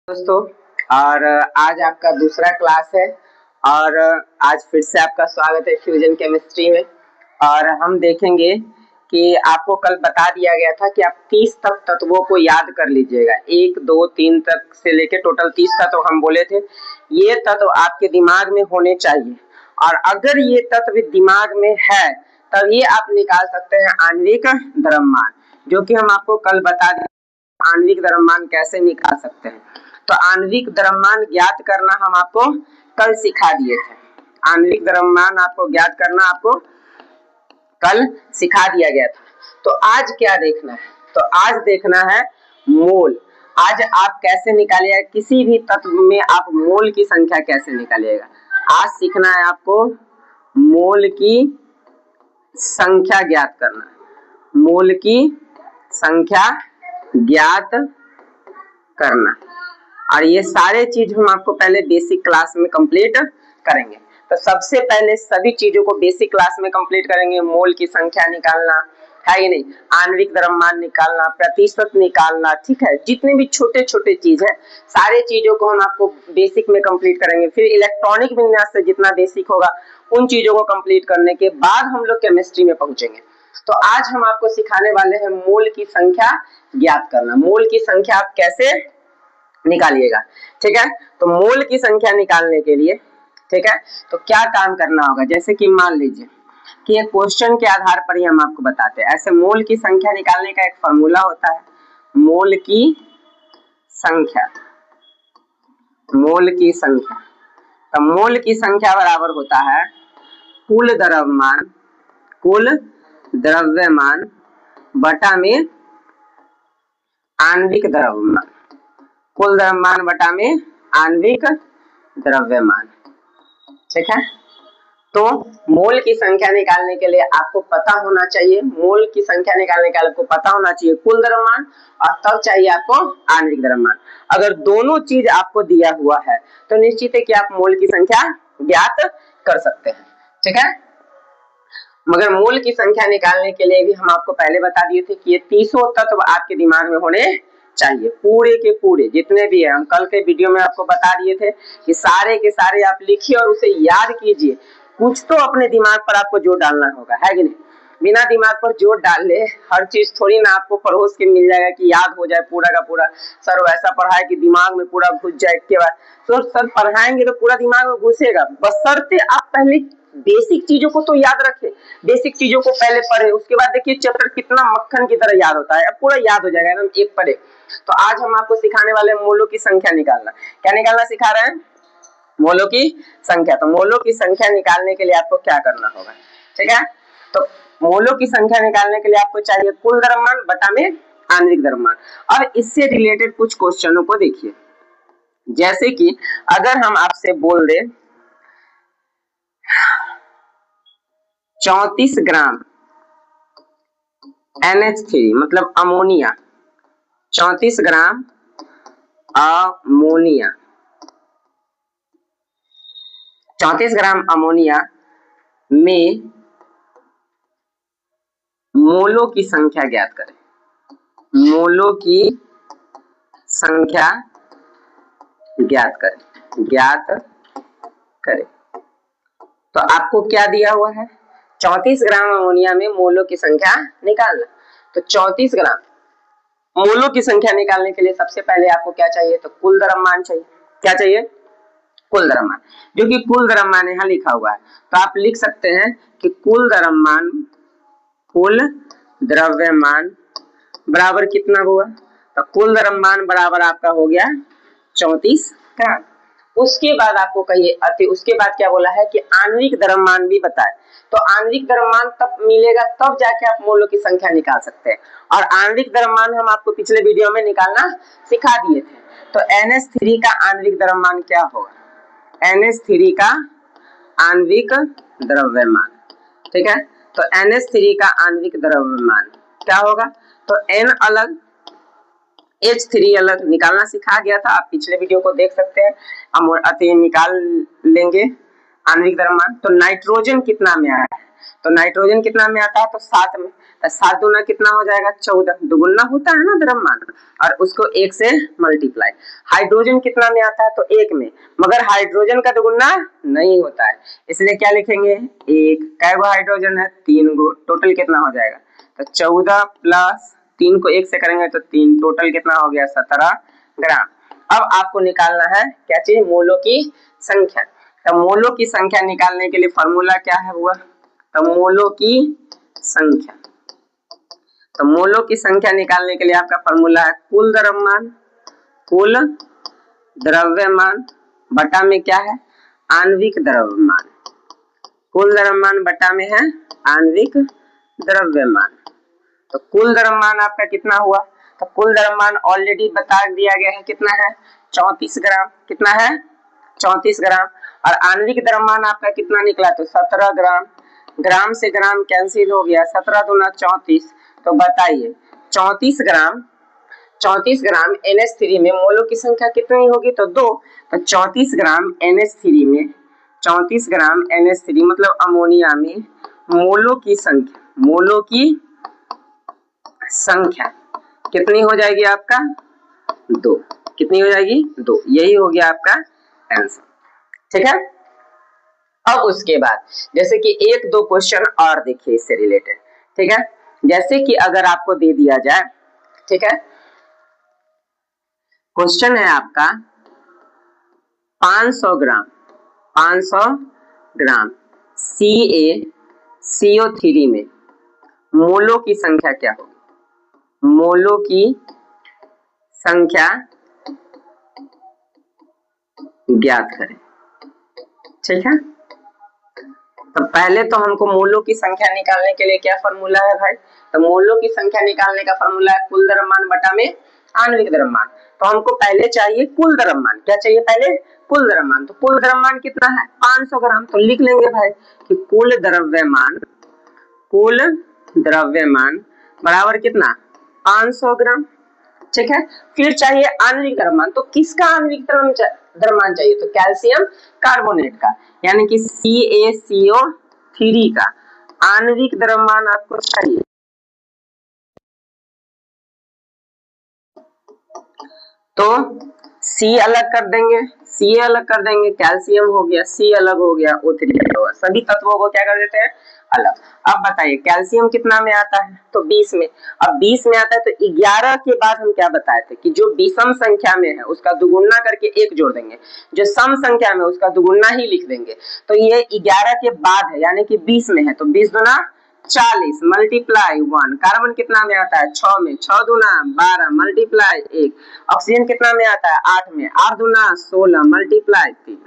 दोस्तों, और आज आपका दूसरा क्लास है और आज फिर से आपका स्वागत है फ्यूजन केमिस्ट्री में। और हम देखेंगे कि आपको कल बता दिया गया था कि आप 30 तक तत्वों को याद कर लीजिएगा। 1, 2, 3 तक से लेके टोटल 30 तत्व हम बोले थे। ये तत्व आपके दिमाग में होने चाहिए और अगर ये तत्व दिमाग में है तब ये आप निकाल सकते हैं आणविक द्रव्यमान, जो कि हम आपको कल बता दें आणविक द्रव्यमान कैसे निकाल सकते हैं। तो आणविक द्रव्यमान ज्ञात करना हम आपको कल सिखा दिए थे। आणविक द्रव्यमान आपको ज्ञात करना आपको कल सिखा दिया गया था। तो आज क्या देखना है? तो आज देखना है मोल। आज आप कैसे निकालिएगा किसी भी तत्व में, आप मोल की संख्या कैसे निकालिएगा। आज सीखना है आपको मोल की संख्या ज्ञात करना, मोल की संख्या ज्ञात करना। और ये सारे चीज हम आपको पहले बेसिक क्लास में कंप्लीट करेंगे। तो सबसे पहले सभी चीजों को बेसिक क्लास में कंप्लीट करेंगे। मोल की संख्या निकालना है कि नहीं, आणविक द्रव्यमान निकालना, प्रतिशत निकालना, ठीक है। जितने भी छोटे छोटे चीज है सारे चीजों को हम आपको बेसिक में कंप्लीट करेंगे। फिर इलेक्ट्रॉनिक विन्यास से जितना बेसिक होगा उन चीजों को कंप्लीट करने के बाद हम लोग केमिस्ट्री में पहुंचेंगे। तो आज हम आपको सिखाने वाले हैं मोल की संख्या ज्ञात करना। मोल की संख्या आप कैसे निकालिएगा, ठीक है। तो मोल की संख्या निकालने के लिए, ठीक है, तो क्या काम करना होगा। जैसे कि मान लीजिए कि एक क्वेश्चन के आधार पर ही हम आपको बताते हैं। ऐसे मोल की संख्या निकालने का एक फॉर्मूला होता है, मोल की संख्या। मोल की संख्या, तो मोल की संख्या बराबर होता है कुल द्रव्यमान, कुल द्रव्यमान बटा में आणविक द्रव्यमान, कुल द्रव्यमान बटा में आणविक द्रव्यमान, ठीक है। तो मोल की संख्या निकालने के लिए आपको पता होना चाहिए, मोल की संख्या निकालने के लिए आपको पता होना चाहिए कुल द्रव्यमान और तब चाहिए आपको आणविक द्रव्यमान। अगर दोनों चीज आपको दिया हुआ है तो निश्चित है कि आप मोल की संख्या ज्ञात कर सकते हैं, ठीक है। मगर मोल की संख्या निकालने के लिए भी हम आपको पहले बता दिए थे कि ये 30 तत्व आपके दिमाग में होने चाहिए, पूरे के पूरे जितने भी है। हम कल के वीडियो में आपको बता दिए थे कि सारे के सारे आप लिखिए और उसे याद कीजिए। कुछ तो अपने दिमाग पर आपको जोर डालना होगा, है कि नहीं। बिना दिमाग पर जोर डाल ले हर चीज थोड़ी ना आपको परोस के मिल जाएगा कि याद हो जाए पूरा का पूरा। सर वैसा पढ़ाए कि दिमाग में पूरा घुस जाए के बाद। तो सर पढ़ाएंगे तो पूरा दिमाग में घुसेगा, बशर्ते आप पहले बेसिक चीजों को तो याद रखें। बेसिक चीजों को पहले पढ़े, उसके बाद देखिए चैप्टर कितना मक्खन की तरह याद होता है, अब पूरा याद हो जाएगा एकदम एक पढ़े। तो आज हम आपको सिखाने वाले मोलों की संख्या निकालना। क्या निकालना सिखा रहे हैं? मोलों की संख्या। तो मोलों की संख्या निकालने के लिए आपको क्या करना होगा, ठीक है। तो मोलों की संख्या निकालने के लिए आपको चाहिए कुल द्रव्यमान बटा में आणविक द्रव्यमान। और इससे रिलेटेड कुछ क्वेश्चनों को देखिए। जैसे कि अगर हम आपसे बोल दे 34 ग्राम NH3 मतलब ammonia, 34 gram ammonia, 34 gram ammonia में मोलों की संख्या ज्ञात करें। मोलों की संख्या ज्ञात करें, ज्ञात करें। तो आपको क्या दिया हुआ है? 34 ग्राम अमोनिया में मोलों की संख्या निकालना। तो 34 ग्राम मोलों की संख्या निकालने के लिए सबसे पहले आपको क्या चाहिए? तो कुल द्रव्यमान चाहिए। क्या चाहिए? कुल द्रव्यमान, जो कि कुल द्रव्यमान यहाँ लिखा हुआ है। तो आप लिख सकते हैं कि कुल द्रव्यमान, कुल द्रव्यमान बराबर कितना हुआ? तो कुल द्रव्यमान बराबर आपका हो गया 34 ग्राम। उसके बाद आपको कहिए, उसके बाद क्या बोला है कि आणविक द्रव्यमान भी बताए। तो आणविक द्रव्यमान तब मिलेगा तब जाके आप मोलों की संख्या निकाल सकते हैं। और आणविक द्रव्यमान हम आपको पिछले वीडियो में निकालना सिखा दिए थे। तो NH3 का आणविक द्रव्यमान क्या होगा? NH3 का आणविक द्रव्यमान, ठीक है। तो NH3 का आणविक द्रव्यमान क्या होगा? तो N अलग H3 अलग निकालना सिखा गया था, आप पिछले वीडियो को देख सकते हैं। हम निकाल लेंगे आणविक द्रव्यमान। तो नाइट्रोजन कितना में आया है? तो नाइट्रोजन कितना में आता है, तो 7 में। तो 7 दूना कितना हो जाएगा, 14। दुगुना होता है ना द्रव्यमान, और उसको 1 से मल्टीप्लाई। हाइड्रोजन कितना में आता है, तो 1 में, मगर हाइड्रोजन का दुगुना नहीं होता है, इसलिए क्या लिखेंगे, 1। कै गो हाइड्रोजन है, 3 गो। टोटल कितना हो जाएगा, तो 14 प्लस 3 को 1 से करेंगे तो 3, टोटल कितना हो गया, 17 ग्राम। अब आपको निकालना है क्या चीज, मोलों की संख्या। तो मोलों की संख्या निकालने के लिए फॉर्मूला क्या है हुआ, तो मोलों की संख्या। तो मोलों की संख्या निकालने के लिए आपका फॉर्मूला है कुल द्रव्यमान, कुल द्रव्यमान बटा में क्या है, आणविक द्रव्यमान। कुल द्रव्यमान बटा में है आणविक द्रव्यमान। तो कुल द्रव्यमान आपका कितना हुआ, तो कुल द्रव्यमान ऑलरेडी बता दिया गया है, कितना है, 34 ग्राम। कितना है, 34 ग्राम। और आणविक द्रव्यमान आपका कितना निकला, तो 17 ग्राम। ग्राम से ग्राम कैंसिल हो गया, 17 दूना 34। तो बताइए 34 ग्राम, 34 ग्राम NH3 में मोलों की संख्या कितनी होगी, तो 2। तो 34 ग्राम NH3 में, 34 ग्राम NH3 मतलब अमोनिया में मोलों की संख्या, मोलों की संख्या कितनी हो जाएगी आपका, 2। कितनी हो जाएगी, 2। यही हो गया आपका आंसर। ठीक है। अब उसके बाद जैसे कि 1-2 क्वेश्चन और देखिए इससे रिलेटेड। ठीक है, जैसे कि अगर आपको दे दिया जाए, ठीक है, क्वेश्चन है आपका 500 ग्राम, 500 ग्राम CaCO3 में मोलों की संख्या क्या होगी, मोलों की संख्या ज्ञात करें। ठीक है, तो पहले तो हमको मोलों की संख्या निकालने के लिए क्या फॉर्मूला है भाई, तो मोलों की संख्या निकालने का फॉर्मूला है कुल द्रव्यमान बटा में आणविक द्रव्यमान। तो हमको पहले चाहिए कुल द्रव्यमान, क्या चाहिए पहले, कुल द्रव्यमान। तो कुल द्रव्यमान कितना है, 500 ग्राम। तो लिख लेंगे भाई कि कुल द्रव्यमान, कुल द्रव्यमान बराबर कितना, 500 ग्राम। ठीक है, फिर चाहिए आणविक द्रव्यमान। तो किसका आणविक द्रव्यमान चाहिए, तो कैल्शियम कार्बोनेट का, यानी कि CaCO3 का आणविक द्रव्यमान आपको चाहिए। तो C अलग कर देंगे, Ca अलग कर देंगे, कैल्शियम हो गया, C अलग हो गया, O3 अलग हो गया। सभी तत्वों को क्या कर देते हैं, अलग। अब बताइए कैल्शियम कितना में आता है, तो 20 में। अब 20 में आता है तो 11 के बाद हम क्या बताए थे कि जो विषम संख्या में है उसका दुगुना करके 1 जोड़ देंगे, जो सम संख्या में उसका दुगुना ही लिख देंगे। तो ये 11 के बाद है, यानी कि 20 में है, तो 20 दूना 40 मल्टीप्लाई 1। कार्बन कितना में आता है, 6 में, 6 दूना 12 मल्टीप्लाई 1। ऑक्सीजन कितना में आता है, 8 में, 8 दूना 16 मल्टीप्लाई 3।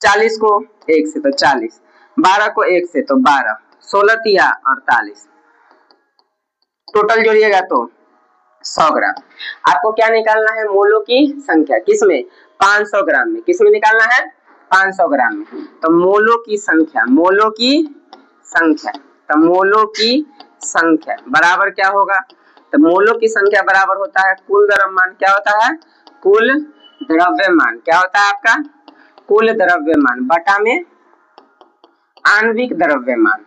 40 को 1 से तो 40, 12 को 1 से तो 12, 16 तिया 48, टोटल जोड़िएगा तो 100 ग्राम। आपको क्या निकालना है, मोलों की संख्या, किसमें, 500 ग्राम में। किसमें निकालना है, 500 ग्राम में। तो मोलों की संख्या, मोलों की संख्या, तो मोलों की संख्या बराबर क्या होगा, तो मोलों की संख्या बराबर होता है कुल द्रव्यमान। क्या होता है, कुल द्रव्यमान। क्या होता है आपका, कुल द्रव्यमान बटा में आणविक द्रव्यमान।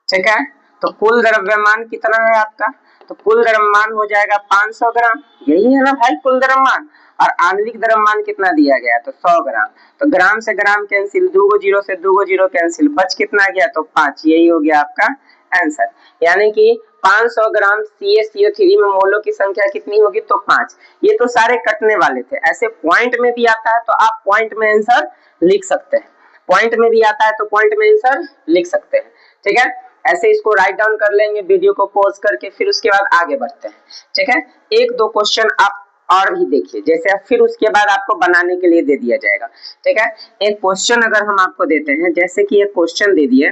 ठीक है, तो कुल द्रव्यमान कितना है आपका, तो कुल द्रव्यमान हो जाएगा 500 ग्राम। यही है ना भाई कुल द्रव्यमान। और आणविक द्रव्यमान कितना दिया गया, तो 100 ग्राम। तो ग्राम से ग्राम कैंसिल, 2 गो 0 से 2 गो 0 कैंसिल, बच कितना गया, तो 5। यही हो गया आपका आंसर। यानी कि 500 ग्राम CaCO3 में मोलों की संख्या कितनी होगी, तो 5। ये तो सारे कटने वाले थे, ऐसे पॉइंट में भी आता है तो आप पॉइंट में आंसर लिख सकते हैं, पॉइंट में भी आता है तो पॉइंट में आंसर लिख सकते हैं। ठीक है, ऐसे इसको राइट डाउन कर लेंगे वीडियो को पॉज करके, फिर उसके बाद आगे बढ़ते हैं। ठीक है, 1-2 क्वेश्चन आप और भी देखिए, जैसे फिर उसके बाद आपको बनाने के लिए दे दिया जाएगा। ठीक है, एक क्वेश्चन अगर हम आपको देते हैं, जैसे कि एक क्वेश्चन दे दिए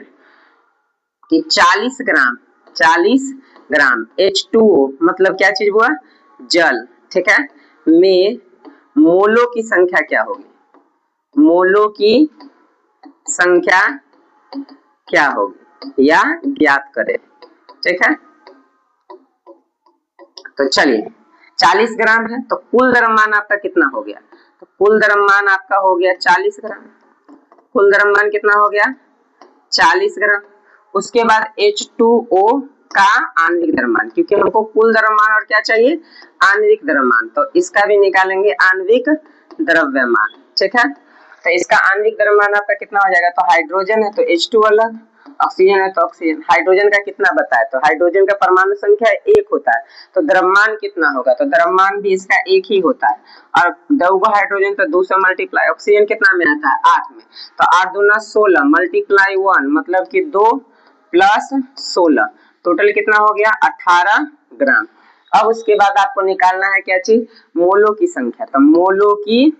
कि 40 ग्राम H2O मतलब क्या चीज हुआ, जल। ठीक है, में मोलों की संख्या क्या होगी, मोलों की संख्या क्या होगी या ज्ञात करें। ठीक है, तो चलिए 40 ग्राम है तो कुल द्रव्यमान आपका कितना हो गया, तो कुल द्रव्यमान आपका हो गया 40 ग्राम। कुल द्रव्यमान कितना हो गया, 40 ग्राम। उसके बाद H2O का आणविक द्रव्यमान, क्योंकि हमको कुल द्रव्यमान और क्या चाहिए, आणविक द्रव्यमान, तो इसका भी निकालेंगे आणविक द्रव्यमान। ठीक है, तो इसका आणविक द्रव्यमान आपका कितना हो जाएगा, तो हाइड्रोजन है तो H2 अलग, ऑक्सीजन है तो ऑक्सीजन। हाइड्रोजन का कितना बताया, तो हाइड्रोजन का परमाणु संख्या 1 होता है, तो द्रव्यमान कितना होगा, तो द्रव्यमान भी इसका 1 ही होता है। और दोगो हाइड्रोजन तो 2 से मल्टीप्लाई, ऑक्सीजन कितना में आता है 8 में, तो 8 दूना 16 मल्टीप्लाई 1 मतलब कि 2 प्लस 16, टोटल कितना हो गया 18 ग्राम। अब उसके बाद आपको निकालना है क्या चीज, मोलों की संख्या, तो मोलों की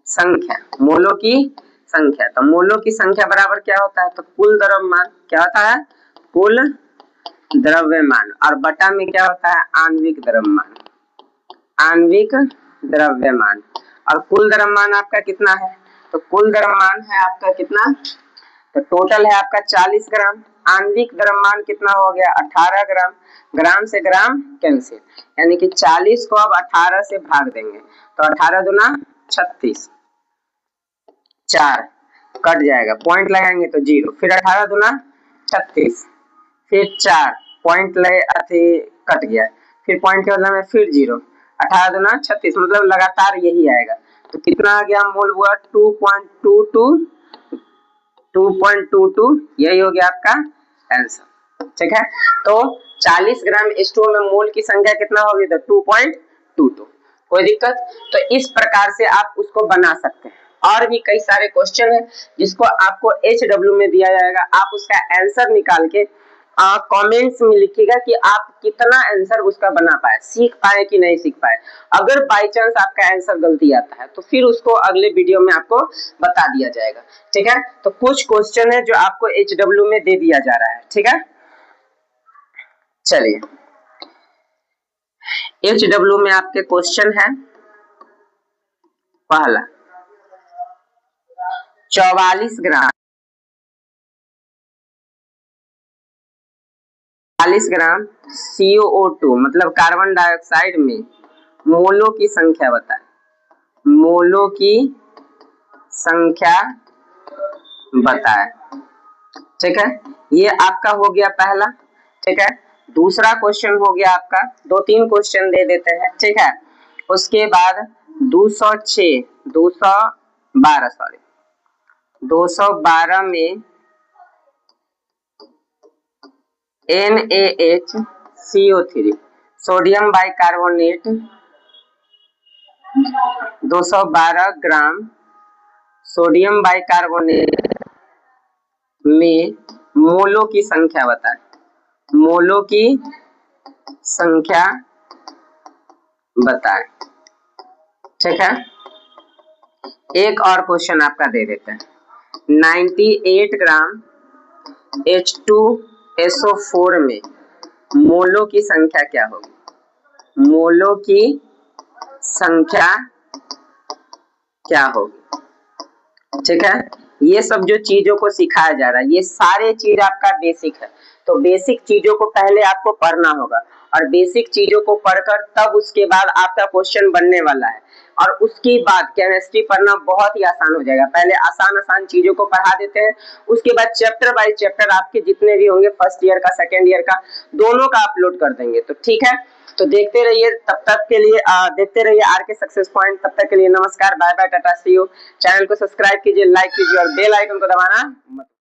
संख्या, मोलों की संख्या, तो मोलों की संख्या बराबर क्या होता है, तो कुल द्रव्यमान, क्या होता है, कुल द्रव्यमान, और बटा में क्या होता है, आणविक द्रव्यमान, आणविक द्रव्यमान। और कुल द्रव्यमान आपका कितना है, तो कुल द्रव्यमान है आपका कितना, तो टोटल है आपका 40 ग्राम, आणविक द्रव्यमान कितना हो गया 18 ग्राम, ग्राम से ग्राम कैंसिल, यानी कि 40 को अब 18 से भाग देंगे, तो 18 दूना 36, 4 कट जाएगा, पॉइंट लगाएंगे तो 0, फिर 18 दूना 36, फिर 4 पॉइंट लगे कट गया, फिर पॉइंट के बदले में फिर 0, 18 दूना 36, मतलब लगातार यही आएगा, तो कितना आ गया मोल हुआ 2.22, यही हो गया आपका आंसर। ठीक है, तो 40 ग्राम H2O में मोल की संख्या कितना होगी, तो 2.22, कोई दिक्कत, तो इस प्रकार से आप उसको बना सकते हैं। और भी कई सारे क्वेश्चन है जिसको आपको HW में दिया जाएगा, आप उसका आंसर निकाल के कमेंट्स में लिखिएगा कि आप कितना आंसर उसका बना पाए, सीख पाए कि नहीं सीख पाए। अगर बाय चांस आपका आंसर गलती आता है तो फिर उसको अगले वीडियो में आपको बता दिया जाएगा। ठीक है, तो कुछ क्वेश्चन है जो आपको HW में दे दिया जा रहा है। ठीक है, चलिए HW में आपके क्वेश्चन है, पहला 44 ग्राम 40 ग्राम CO2 मतलब कार्बन डाइऑक्साइड में मोलों की संख्या बताएं, मोलों की संख्या बताएं। ठीक है, ये आपका हो गया पहला। ठीक है, दूसरा क्वेश्चन हो गया आपका, 2-3 क्वेश्चन दे देते हैं। ठीक है, उसके बाद 212 में NaHCO3 sodium bicarbonate 212 gram sodium bicarbonate में मोलों की संख्या बताएं, मोलों की संख्या बताएं। ठीक है, एक और क्वेश्चन आपका दे देते हैं, 98 ग्राम H2SO4 में मोलों की संख्या क्या होगी, मोलों की संख्या क्या होगी। ठीक है, ये सब जो चीजों को सिखाया जा रहा है ये सारे चीज आपका बेसिक है, तो बेसिक चीजों को पहले आपको पढ़ना होगा, और बेसिक चीजों को पढ़कर तब उसके बाद आपका क्वेश्चन बनने वाला है, और उसके बाद केमिस्ट्री पढ़ना बहुत ही आसान हो जाएगा। पहले आसान चीजों को पढ़ा देते हैं, उसके बाद चैप्टर बाय चैप्टर आपके जितने भी होंगे फर्स्ट ईयर का सेकेंड ईयर का दोनों का अपलोड कर देंगे। तो ठीक है, तो देखते रहिए, तब तक के लिए देखते रहिए RK सक्सेस पॉइंट। तब तक के लिए नमस्कार, bye bye, tata, see you. Channel को सब्सक्राइब कीजिए, लाइक कीजिए और बेल आइकन को दबाना